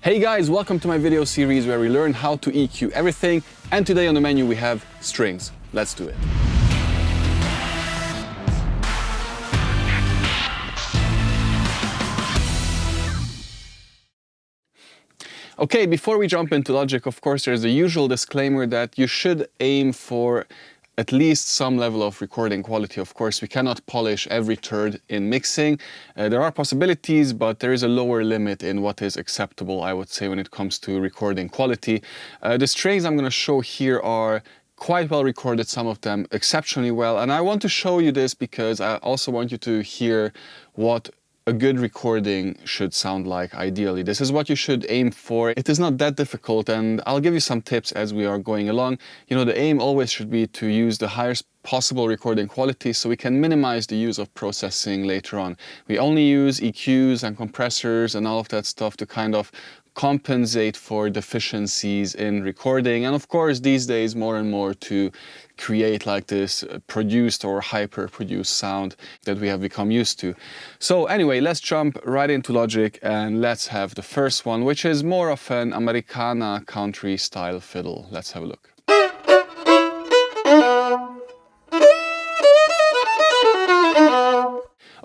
Hey guys, welcome to my video series where we learn how to EQ everything, and today on the menu we have strings. Let's do it. Okay, before we jump into Logic, of course, there's the usual disclaimer that you should aim for at least some level of recording quality. Of course, we cannot polish every turd in mixing. There are possibilities, but there is a lower limit in what is acceptable, I would say, when it comes to recording quality. The strings I'm going to show here are quite well recorded, some of them exceptionally well. And I want to show you this because I also want you to hear what a good recording should sound like ideally. This is what you should aim for. It is not that difficult, and I'll give you some tips as we are going along. You know, the aim always should be to use the highest possible recording quality so we can minimize the use of processing later on. We only use EQs and compressors and all of that stuff to kind of compensate for deficiencies in recording, and of course these days more and more to create like this produced or hyper produced sound that we have become used to. So anyway, let's jump right into Logic and let's have the first one, which is more of an Americana country style fiddle. Let's have a look.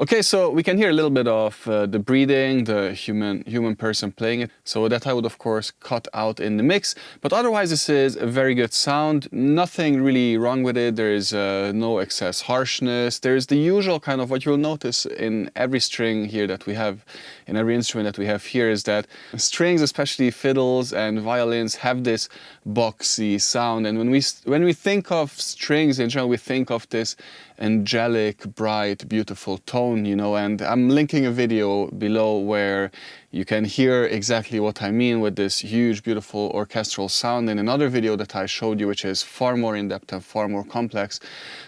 Okay, so we can hear a little bit of the breathing, the human person playing it. So that I would of course cut out in the mix. But otherwise this is a very good sound. Nothing really wrong with it. There is no excess harshness. There's the usual kind of what you'll notice in every string here that we have, in every instrument that we have here, is that strings, especially fiddles and violins, have this boxy sound. And when we think of strings in general, we think of this angelic, bright, beautiful tone, you know, and I'm linking a video below where you can hear exactly what I mean with this huge, beautiful orchestral sound in another video that I showed you, which is far more in-depth and far more complex.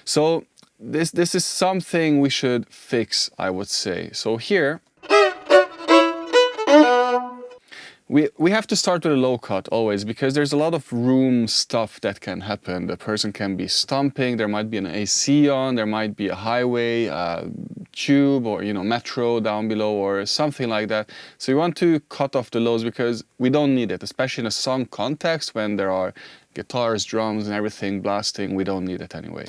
So this is something we should fix, I would say. So here, we have to start with a low cut always, because there's a lot of room stuff that can happen. The person can be stomping, there might be an AC on, there might be a highway, tube, or you know, metro down below or something like that. So you want to cut off the lows because we don't need it, especially in a song context when there are guitars, drums and everything blasting. We don't need it anyway.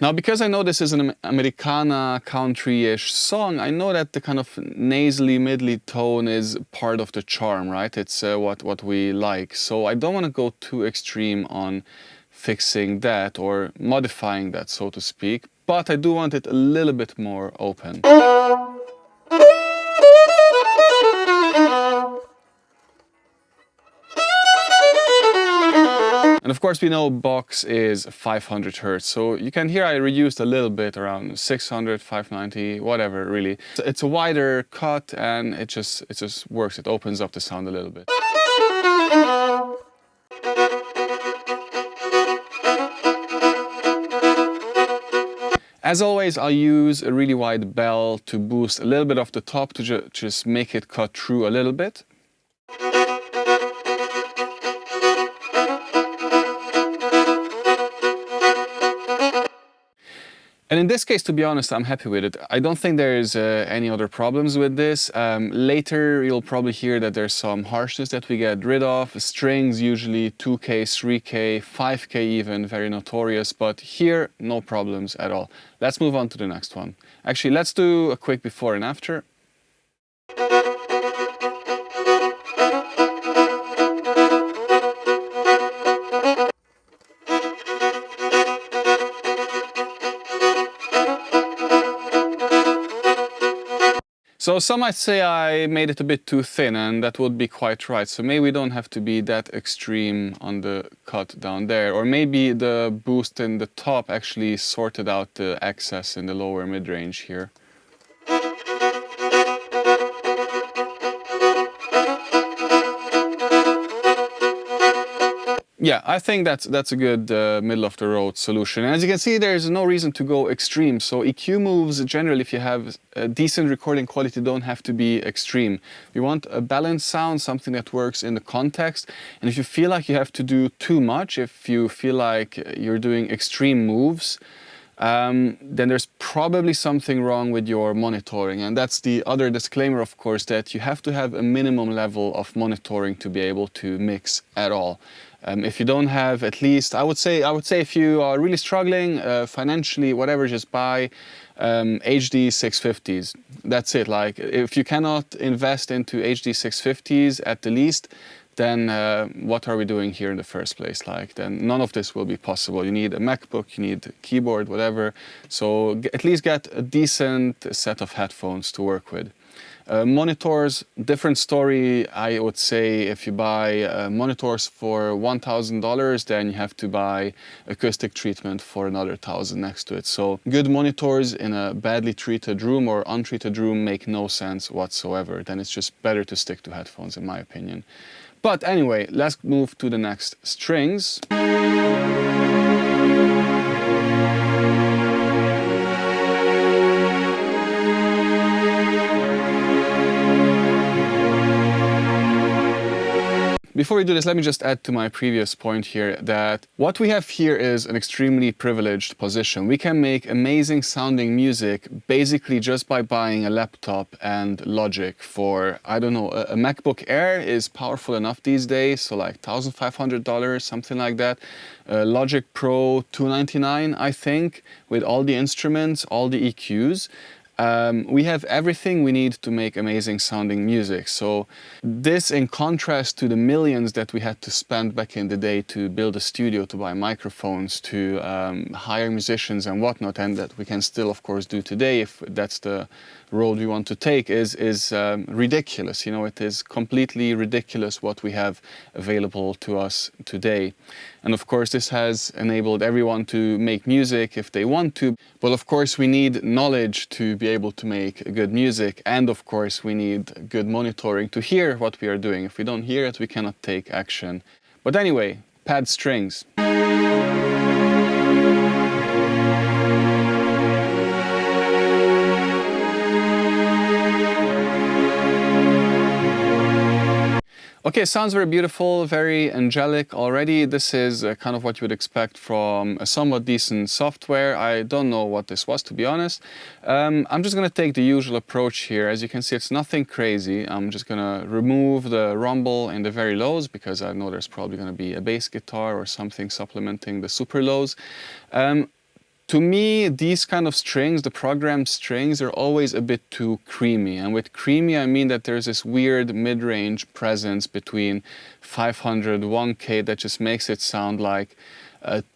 Now, because I know this is an Americana country-ish song, I know that the kind of nasally, middly tone is part of the charm, right? It's what we like. So I don't want to go too extreme on fixing that or modifying that, so to speak. But I do want it a little bit more open. And of course we know box is 500 Hertz, so you can hear I reduced a little bit, around 600, 590, whatever really. It's a wider cut and it just works, it opens up the sound a little bit. As always, I'll use a really wide bell to boost a little bit of the top to just make it cut through a little bit. And in this case, to be honest, I'm happy with it. I don't think there's any other problems with this. Later, you'll probably hear that there's some harshness that we get rid of. Strings, usually 2K, 3K, 5K even, very notorious. But here, no problems at all. Let's move on to the next one. Actually, let's do a quick before and after. So some might say I made it a bit too thin, and that would be quite right. So maybe we don't have to be that extreme on the cut down there. Or maybe the boost in the top actually sorted out the excess in the lower mid-range here. Yeah, I think that's a good middle of the road solution. And as you can see, there's no reason to go extreme. So EQ moves generally, if you have a decent recording quality, don't have to be extreme. You want a balanced sound, something that works in the context. And if you feel like you have to do too much, if you feel like you're doing extreme moves, then there's probably something wrong with your monitoring. And that's the other disclaimer, of course, that you have to have a minimum level of monitoring to be able to mix at all. If you don't have at least, I would say if you are really struggling financially, whatever, just buy HD 650s. That's it. Like, if you cannot invest into HD 650s at the least, then what are we doing here in the first place? Like, then none of this will be possible. You need a MacBook, you need a keyboard, whatever. So at least get a decent set of headphones to work with. Monitors, different story. I would say if you buy monitors for $1,000, then you have to buy acoustic treatment for another 1,000 next to it. So good monitors in a badly treated room or untreated room make no sense whatsoever. Then it's just better to stick to headphones, in my opinion. But anyway, let's move to the next, strings. Before we do this, let me just add to my previous point here that what we have here is an extremely privileged position. We can make amazing sounding music basically just by buying a laptop and Logic for, I don't know, a MacBook Air is powerful enough these days, so like $1,500, something like that. Logic Pro $299, I think, with all the instruments, all the EQs. We have everything we need to make amazing sounding music. So this, in contrast to the millions that we had to spend back in the day to build a studio, to buy microphones, to hire musicians and whatnot, and that we can still of course do today if that's the road we want to take, is ridiculous. You know, it is completely ridiculous what we have available to us today. And of course this has enabled everyone to make music if they want to, but of course we need knowledge to be able to make good music, and of course we need good monitoring to hear what we are doing. If we don't hear it, we cannot take action. But anyway, pad strings. Okay, sounds very beautiful, very angelic already. This is kind of what you would expect from a somewhat decent software. I don't know what this was, to be honest. I'm just going to take the usual approach here. As you can see, it's nothing crazy. I'm just going to remove the rumble in the very lows because I know there's probably going to be a bass guitar or something supplementing the super lows. To me, these kind of strings, the programmed strings, are always a bit too creamy. And with creamy, I mean that there's this weird mid-range presence between 500, 1K that just makes it sound like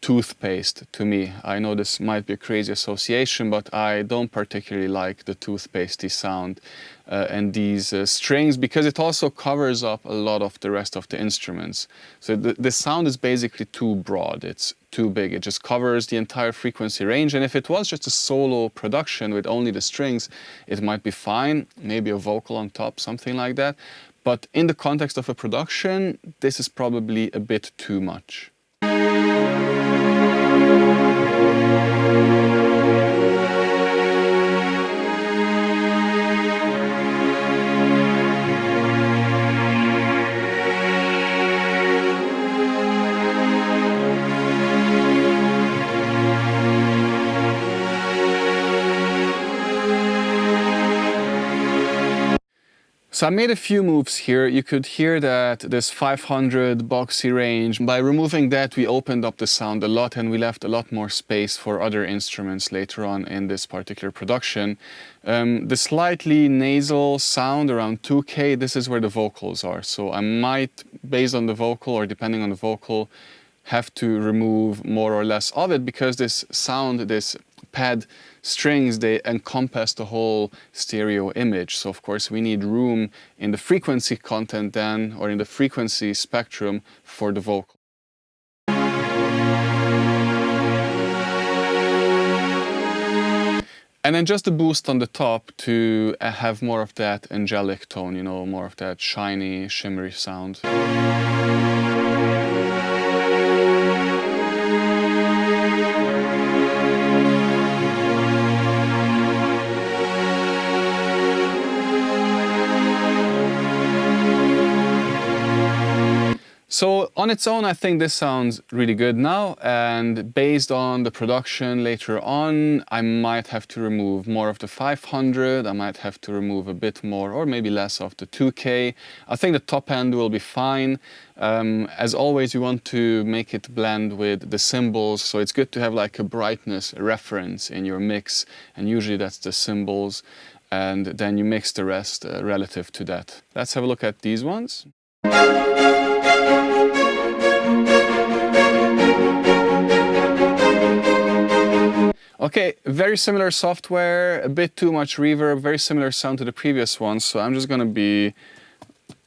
toothpaste to me. I know this might be a crazy association, but I don't particularly like the toothpastey sound and these strings, because it also covers up a lot of the rest of the instruments. So the sound is basically too broad, it's too big, it just covers the entire frequency range. And if it was just a solo production with only the strings, it might be fine, maybe a vocal on top, something like that. But in the context of a production, this is probably a bit too much. So I made a few moves here. You could hear that this 500 boxy range, by removing that we opened up the sound a lot and we left a lot more space for other instruments later on in this particular production. The slightly nasal sound around 2K, this is where the vocals are. So I might, based on the vocal or depending on the vocal, have to remove more or less of it, because this sound, this pad strings, they encompass the whole stereo image. So of course we need room in the frequency content then, or in the frequency spectrum, for the vocal. And then just a boost on the top to have more of that angelic tone, you know, more of that shiny, shimmery sound. So on its own, I think this sounds really good now, and based on the production later on, I might have to remove more of the 500, I might have to remove a bit more or maybe less of the 2K. I think the top end will be fine. As always, you want to make it blend with the cymbals, so it's good to have like a brightness reference in your mix, and usually that's the cymbals, and then you mix the rest relative to that. Let's have a look at these ones. Okay, very similar software, a bit too much reverb, very similar sound to the previous one, so I'm just gonna be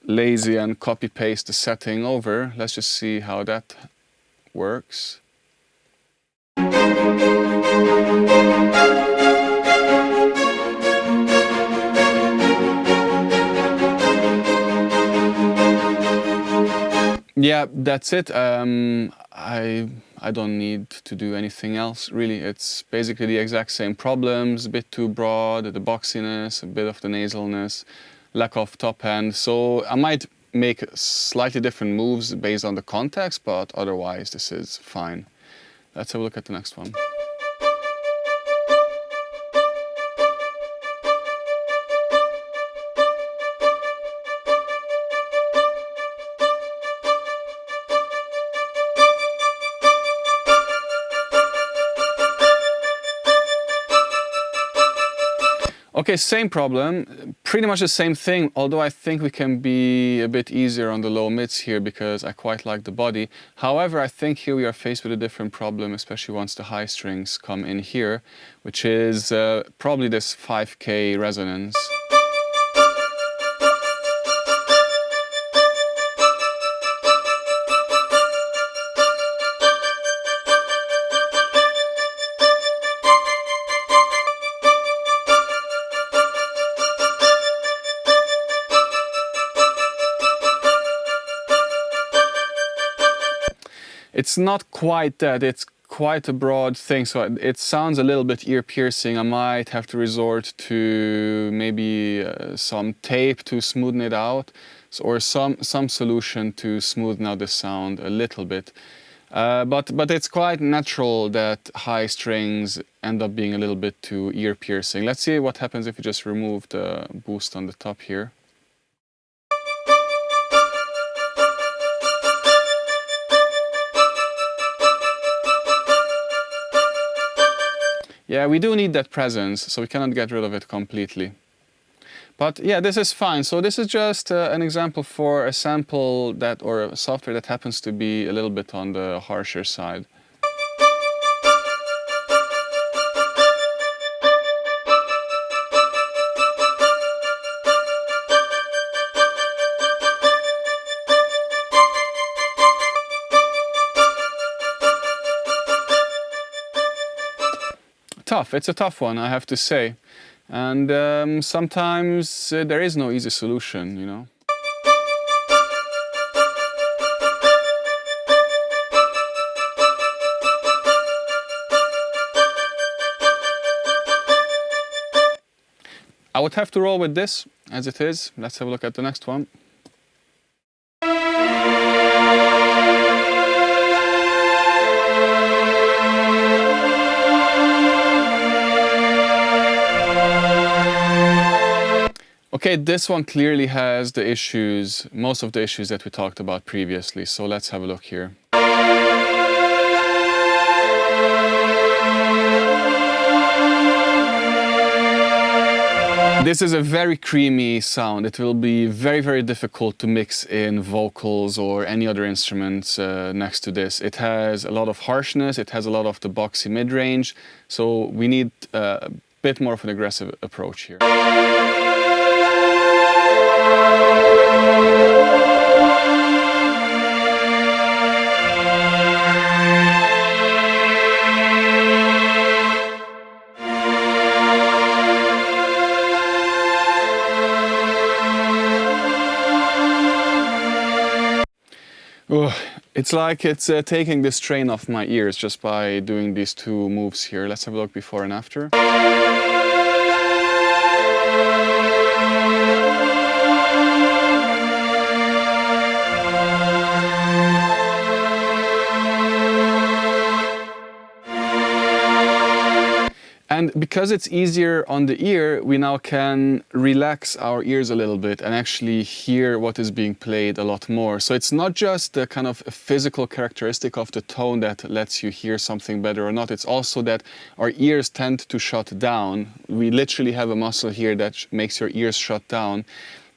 lazy and copy paste the setting over. Let's just see how that works. Yeah, that's it. I don't need to do anything else, really. It's basically the exact same problems, a bit too broad, the boxiness, a bit of the nasalness, lack of top end. So I might make slightly different moves based on the context, but otherwise this is fine. Let's have a look at the next one. Okay, same problem, pretty much the same thing, although I think we can be a bit easier on the low mids here because I quite like the body. However, I think here we are faced with a different problem, especially once the high strings come in here, which is probably this 5K resonance. It's not quite that, it's quite a broad thing, so it sounds a little bit ear-piercing. I might have to resort to maybe some tape to smoothen it out, or some solution to smoothen out the sound a little bit. But it's quite natural that high strings end up being a little bit too ear-piercing. Let's see what happens if you just remove the boost on the top here. Yeah, we do need that presence, so we cannot get rid of it completely. But yeah, this is fine. So this is just an example for a sample that, or a software that happens to be a little bit on the harsher side. Tough. It's a tough one, I have to say. And sometimes there is no easy solution, you know. I would have to roll with this as it is. Let's have a look at the next one. Okay, this one clearly has the issues, most of the issues that we talked about previously, so let's have a look here. This is a very creamy sound. It will be very, very difficult to mix in vocals or any other instruments next to this. It has a lot of harshness, it has a lot of the boxy mid-range, so we need a bit more of an aggressive approach here. It's like it's taking this strain off my ears just by doing these two moves here. Let's have a look before and after. because it's easier on the ear, we now can relax our ears a little bit and actually hear what is being played a lot more. So it's not just the kind of physical characteristic of the tone that lets you hear something better or not. It's also that our ears tend to shut down. We literally have a muscle here that makes your ears shut down.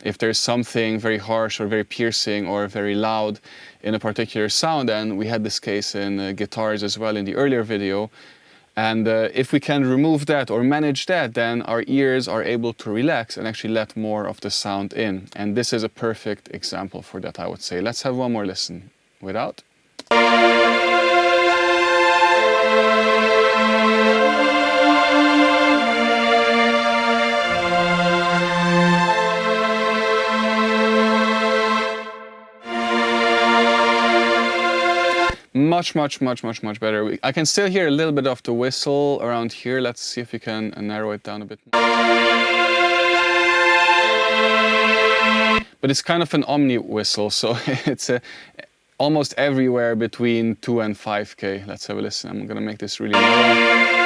If there's something very harsh or very piercing or very loud in a particular sound, and we had this case in guitars as well in the earlier video, and if we can remove that or manage that, then our ears are able to relax and actually let more of the sound in. And this is a perfect example for that, I would say. Let's have one more listen without. Much better. I can still hear a little bit of the whistle around here. Let's see if we can narrow it down a bit more. But it's kind of an omni whistle, so it's almost everywhere between 2 and 5K. Let's have a listen. I'm gonna make this really narrow.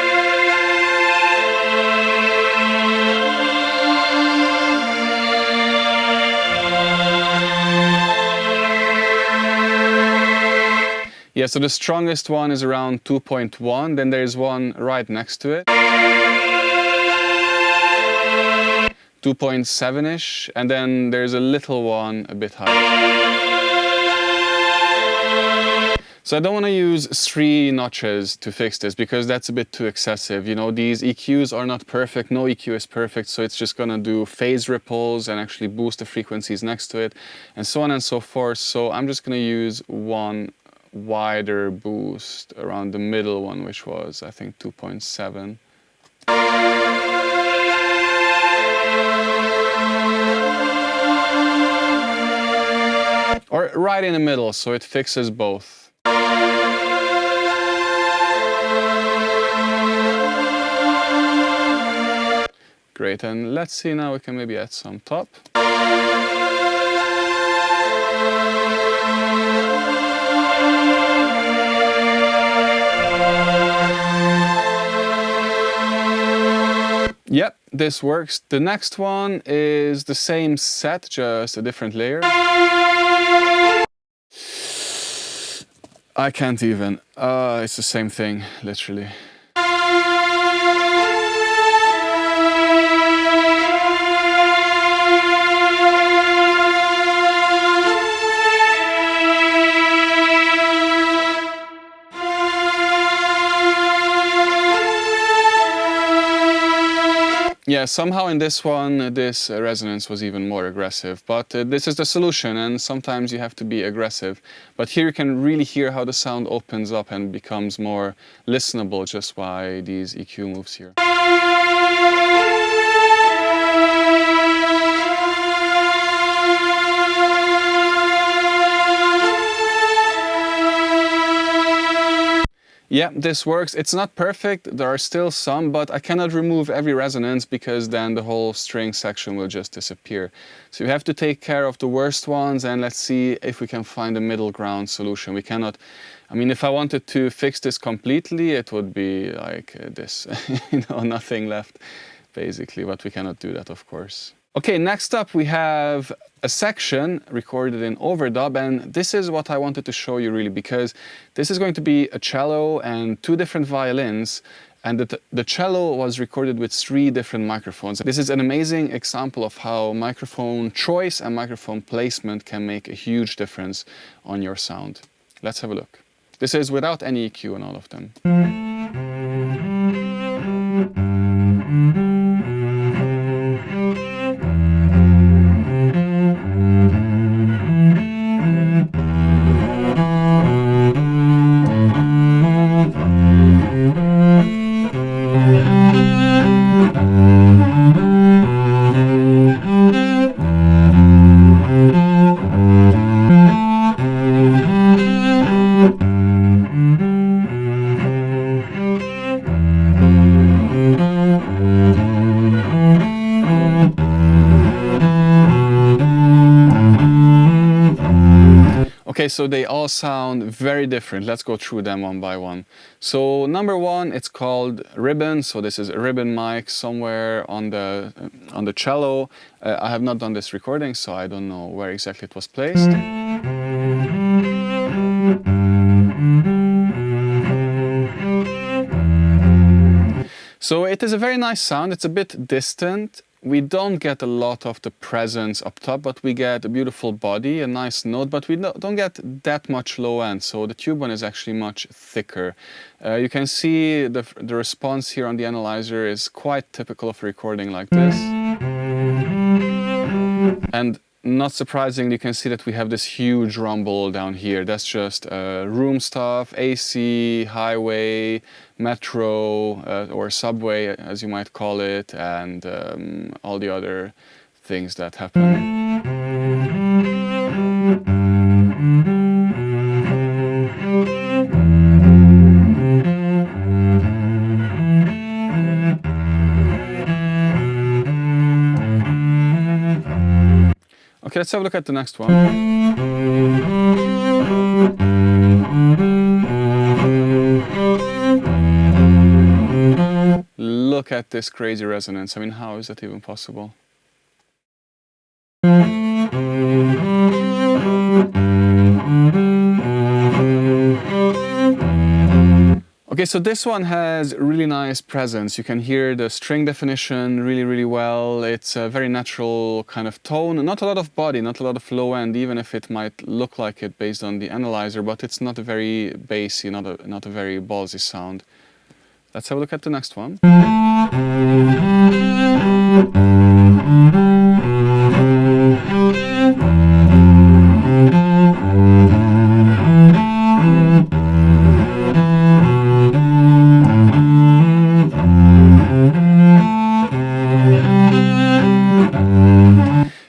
Yeah, so the strongest one is around 2.1, then there's one right next to it. 2.7-ish, and then there's a little one a bit higher. So I don't want to use 3 notches to fix this because that's a bit too excessive. You know, these EQs are not perfect, no EQ is perfect, so it's just gonna do phase ripples and actually boost the frequencies next to it, and so on and so forth. So I'm just gonna use one wider boost around the middle one, which was I think 2.7. Or right in the middle, so it fixes both. Great, and let's see now, we can maybe add some top. Yep, this works. The next one is the same set, just a different layer. I can't even. It's the same thing, literally. Yeah, somehow in this one, this resonance was even more aggressive, but this is the solution, and sometimes you have to be aggressive. But here you can really hear how the sound opens up and becomes more listenable just by these EQ moves here. Yeah, this works. It's not perfect, there are still some, but I cannot remove every resonance because then the whole string section will just disappear. So you have to take care of the worst ones, and let's see if we can find a middle ground solution. We cannot, I mean, if I wanted to fix this completely, it would be like this, you know, nothing left basically, but we cannot do that, of course. Okay, next up we have a section recorded in overdub, and this is what I wanted to show you really, because this is going to be a cello and 2 different violins, and the cello was recorded with 3 different microphones. This is an amazing example of how microphone choice and microphone placement can make a huge difference on your sound. Let's have a look. This is without any EQ in all of them. Okay, so they all sound very different. Let's go through them one by one. So number one, it's called ribbon. So this is a ribbon mic somewhere on the cello. I have not done this recording, so I don't know where exactly it was placed. So it is a very nice sound. It's a bit distant. We don't get a lot of the presence up top, but we get a beautiful body, a nice note, but we don't get that much low end. So the tube one is actually much thicker. You can see the response here on the analyzer is quite typical of a recording like this. And not surprisingly, you can see that we have this huge rumble down here. That's just room stuff, AC, highway, metro, or subway, as you might call it, and all the other things that happen. Okay, let's have a look at the next one. Look at this crazy resonance. I mean, how is that even possible? Okay, so this one has really nice presence. You can hear the string definition really, really well. It's a very natural kind of tone. Not a lot of body, not a lot of low end, even if it might look like it based on the analyzer, but it's not a very bassy, not a very ballsy sound. Let's have a look at the next one.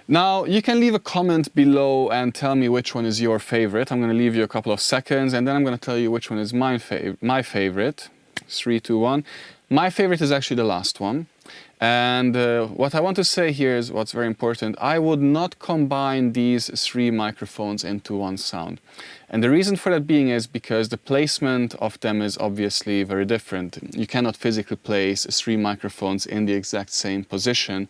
Now, you can leave a comment below and tell me which one is your favorite. I'm going to leave you a couple of seconds and then I'm going to tell you which one is my favorite. 3, 2, 1. My favorite is actually the last one. And what I want to say here is what's very important. I would not combine these 3 microphones into one sound. And the reason for that being is because the placement of them is obviously very different. You cannot physically place 3 microphones in the exact same position.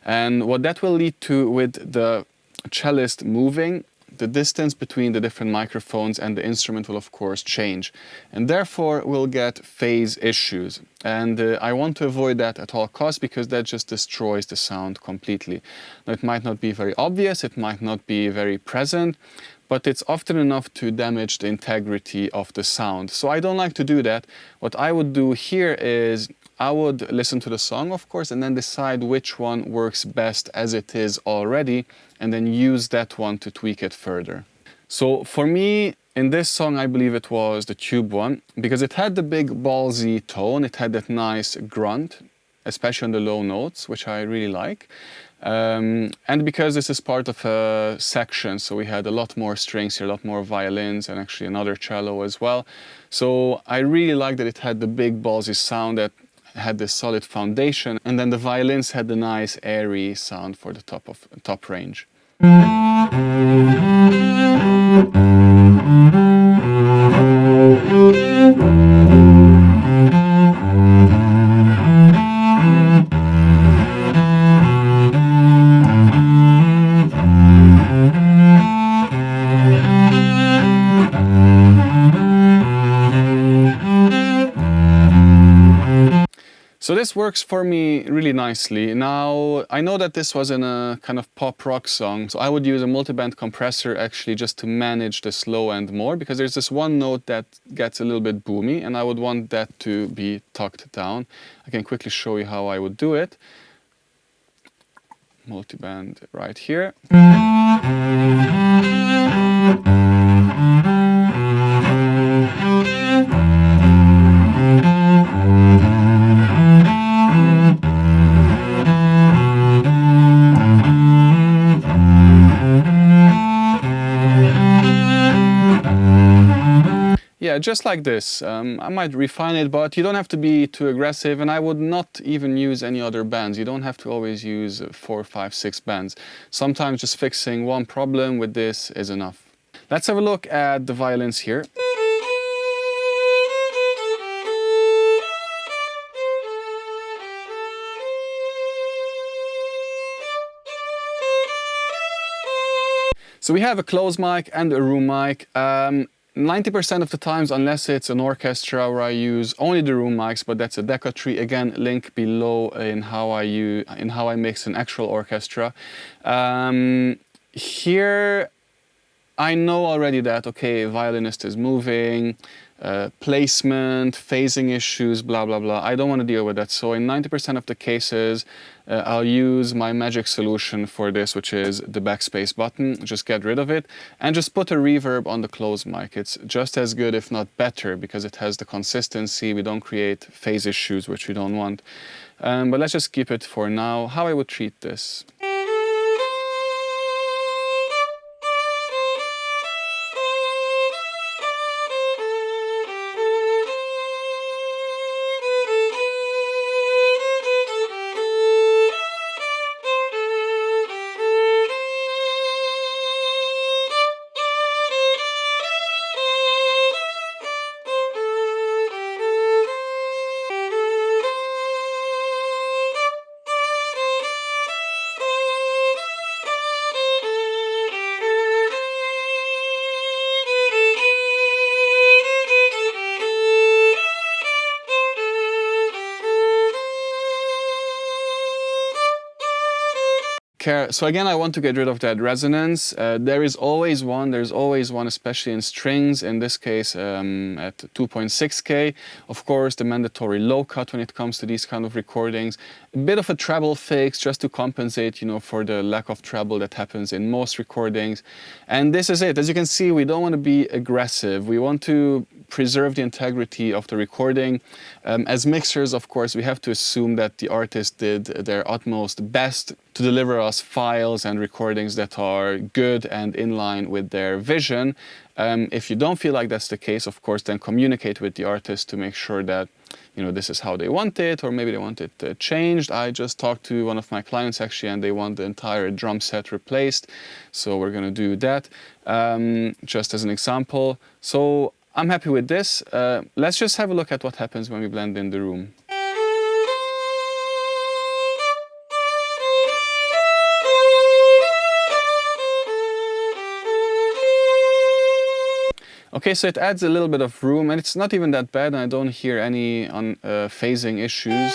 And what that will lead to with the cellist moving, the distance between the different microphones and the instrument will of course change. And therefore we'll get phase issues. And I want to avoid that at all costs because that just destroys the sound completely. Now, it might not be very obvious, it might not be very present, but it's often enough to damage the integrity of the sound. So I don't like to do that. What I would do here is I would listen to the song, of course, and then decide which one works best as it is already, and then use that one to tweak it further. So for me, in this song, I believe it was the tube one, because it had the big ballsy tone, it had that nice grunt, especially on the low notes, which I really like. And because this is part of a section, so we had a lot more strings here, a lot more violins, and actually another cello as well. So I really like that it had the big ballsy sound that had this solid foundation, and then the violins had the nice airy sound for the top range. So this works for me really nicely. Now, I know that this was in a kind of pop rock song, so I would use a multiband compressor actually just to manage the slow end more, because there's this one note that gets a little bit boomy, and I would want that to be tucked down. I can quickly show you how I would do it. Multiband right here. Yeah, just like this. I might refine it, but you don't have to be too aggressive, and I would not even use any other bands. You don't have to always use 4, 5, 6 bands. Sometimes just fixing one problem with this is enough. Let's have a look at the violins here. So we have a closed mic and a room mic. 90% of the times, unless it's an orchestra where I use only the room mics, but that's a deca tree. Again, link below in how I mix an actual orchestra. Here, I know already that, okay, violinist is moving, placement, phasing issues, blah, blah, blah. I don't want to deal with that. So in 90% of the cases, I'll use my magic solution for this, which is the backspace button. Just get rid of it and just put a reverb on the closed mic. It's just as good, if not better, because it has the consistency. We don't create phase issues, which we don't want. But let's just keep it for now. How I would treat this. So again, I want to get rid of that resonance. There's always one, especially in strings, in this case at 2.6K. Of course, the mandatory low cut when it comes to these kind of recordings. A bit of a treble fix just to compensate, for the lack of treble that happens in most recordings. And this is it. As you can see, we don't want to be aggressive. We want to preserve the integrity of the recording. As mixers, of course, we have to assume that the artist did their utmost best to deliver us files and recordings that are good and in line with their vision. If you don't feel like that's the case, of course, then communicate with the artist to make sure that this is how they want it, or maybe they want it changed. I just talked to one of my clients actually, and they want the entire drum set replaced. So we're going to do that just as an example. So I'm happy with this. Let's just have a look at what happens when we blend in the room. Okay, so it adds a little bit of room, and it's not even that bad, and I don't hear any phasing issues.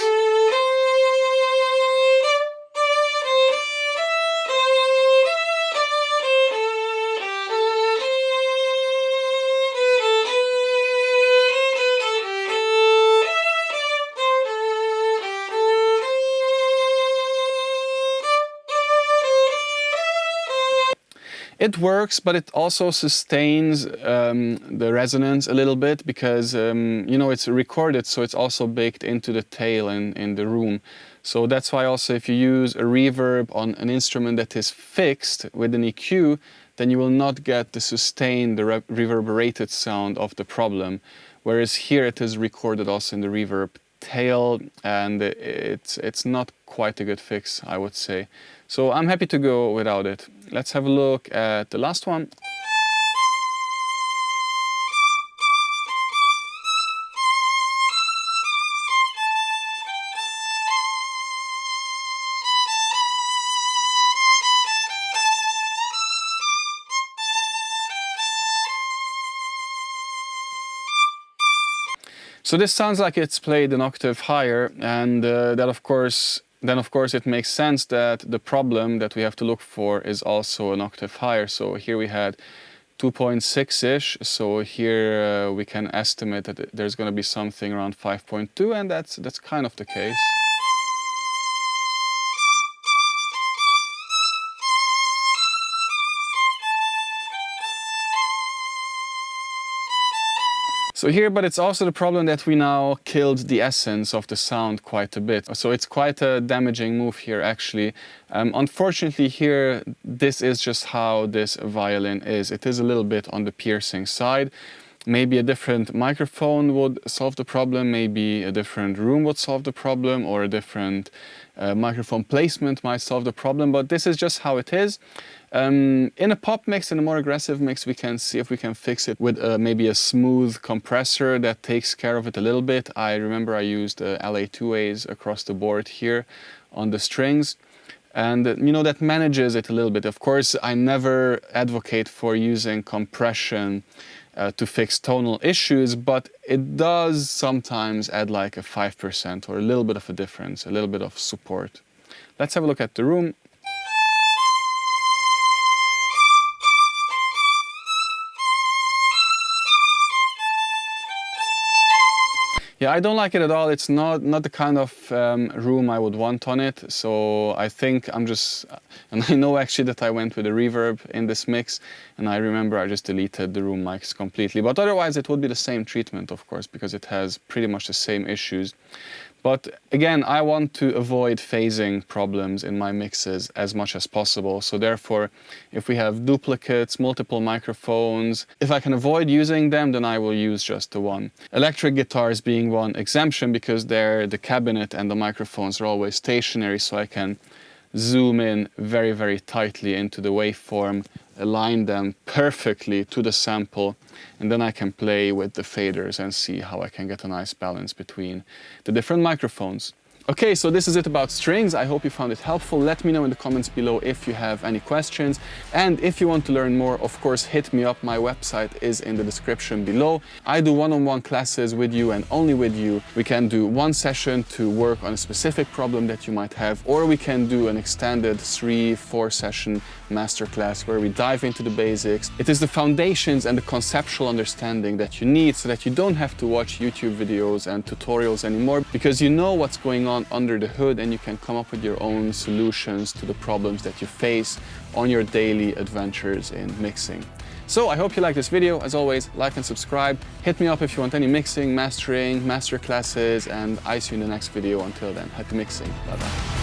It works, but it also sustains the resonance a little bit because, it's recorded, so it's also baked into the tail in the room. So that's why also if you use a reverb on an instrument that is fixed with an EQ, then you will not get the sustained, the reverberated sound of the problem. Whereas here it is recorded also in the reverb tail, and it's not quite a good fix, I would say. So I'm happy to go without it. Let's have a look at the last one. So this sounds like it's played an octave higher, and then of course it makes sense that the problem that we have to look for is also an octave higher. So here we had 2.6-ish, so here we can estimate that there's going to be something around 5.2, and that's kind of the case. So here, but it's also the problem that we now killed the essence of the sound quite a bit. So it's quite a damaging move here, actually. Unfortunately here, this is just how this violin is. It is a little bit on the piercing side. Maybe a different microphone would solve the problem, maybe a different room would solve the problem, or a different microphone placement might solve the problem, but this is just how it is. In a pop mix, in a more aggressive mix, we can see if we can fix it with maybe a smooth compressor that takes care of it a little bit. I remember I used LA2As across the board here on the strings. And you know, that manages it a little bit. Of course, I never advocate for using compression to fix tonal issues, but it does sometimes add like a 5% or a little bit of a difference, a little bit of support. Let's have a look at the room. Yeah, I don't like it at all. It's not the kind of room I would want on it. So I think and I know actually that I went with a reverb in this mix, and I remember I just deleted the room mics completely. But otherwise it would be the same treatment, of course, because it has pretty much the same issues. But again, I want to avoid phasing problems in my mixes as much as possible. So therefore, if we have duplicates, multiple microphones, if I can avoid using them, then I will use just the one. Electric guitars being one exemption, because the cabinet and the microphones are always stationary, so I can zoom in very, very tightly into the waveform, align them perfectly to the sample, and then I can play with the faders and see how I can get a nice balance between the different microphones. Okay, so this is it about strings. I hope you found it helpful. Let me know in the comments below if you have any questions. And if you want to learn more, of course, hit me up. My website is in the description below. I do one-on-one classes with you and only with you. We can do one session to work on a specific problem that you might have, or we can do an extended 3-4 session masterclass where we dive into the basics. It is the foundations and the conceptual understanding that you need so that you don't have to watch YouTube videos and tutorials anymore, because you know what's going on under the hood and you can come up with your own solutions to the problems that you face on your daily adventures in mixing. So I hope you like this video. As always, like and subscribe. Hit me up if you want any mixing, mastering, master classes, and I see you in the next video. Until then, happy mixing. Bye bye.